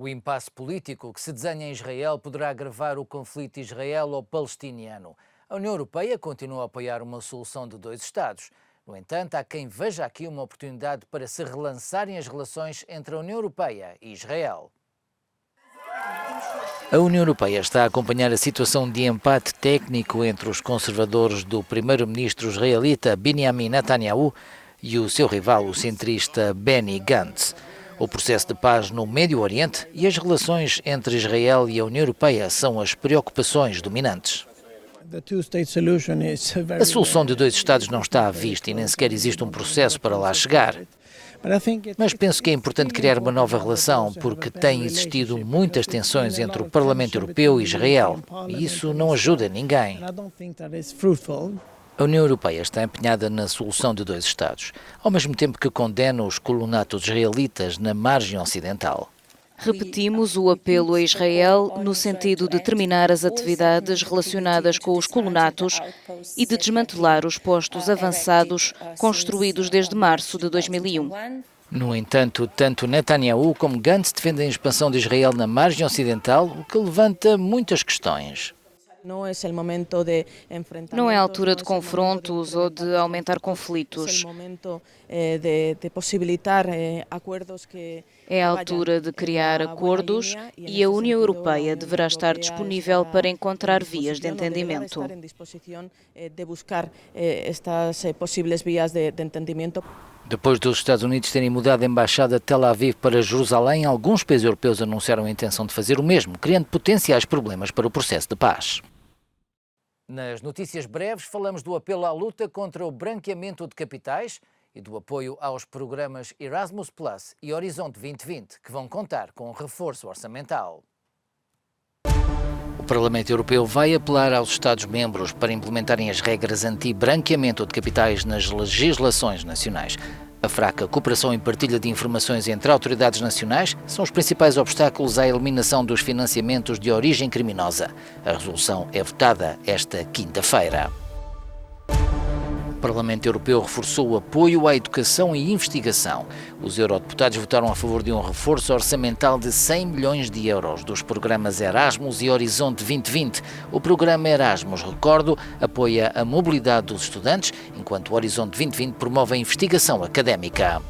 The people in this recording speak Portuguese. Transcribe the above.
O impasse político que se desenha em Israel poderá agravar o conflito israelo-palestiniano. A União Europeia continua a apoiar uma solução de dois Estados. No entanto, há quem veja aqui uma oportunidade para se relançarem as relações entre a União Europeia e Israel. A União Europeia está a acompanhar a situação de empate técnico entre os conservadores do primeiro-ministro israelita Benjamin Netanyahu e o seu rival, o centrista Benny Gantz. O processo de paz no Médio Oriente e as relações entre Israel e a União Europeia são as preocupações dominantes. A solução de dois Estados não está à vista e nem sequer existe um processo para lá chegar. Mas penso que é importante criar uma nova relação, porque têm existido muitas tensões entre o Parlamento Europeu e Israel, e isso não ajuda ninguém. A União Europeia está empenhada na solução de dois Estados, ao mesmo tempo que condena os colonatos israelitas na margem ocidental. Repetimos o apelo a Israel no sentido de terminar as atividades relacionadas com os colonatos e de desmantelar os postos avançados construídos desde março de 2001. No entanto, tanto Netanyahu como Gantz defendem a expansão de Israel na margem ocidental, o que levanta muitas questões. Não é a altura de confrontos ou de aumentar conflitos. É a altura de criar acordos e a União Europeia deverá estar disponível para encontrar vias de entendimento. Depois dos Estados Unidos terem mudado a embaixada de Tel Aviv para Jerusalém, alguns países europeus anunciaram a intenção de fazer o mesmo, criando potenciais problemas para o processo de paz. Nas notícias breves, falamos do apelo à luta contra o branqueamento de capitais e do apoio aos programas Erasmus Plus e Horizonte 2020, que vão contar com um reforço orçamental. O Parlamento Europeu vai apelar aos Estados-membros para implementarem as regras anti-branqueamento de capitais nas legislações nacionais. A fraca cooperação e partilha de informações entre autoridades nacionais são os principais obstáculos à eliminação dos financiamentos de origem criminosa. A resolução é votada esta quinta-feira. O Parlamento Europeu reforçou o apoio à educação e investigação. Os eurodeputados votaram a favor de um reforço orçamental de 100 milhões de euros dos programas Erasmus e Horizonte 2020. O programa Erasmus, recordo, apoia a mobilidade dos estudantes, enquanto o Horizonte 2020 promove a investigação académica.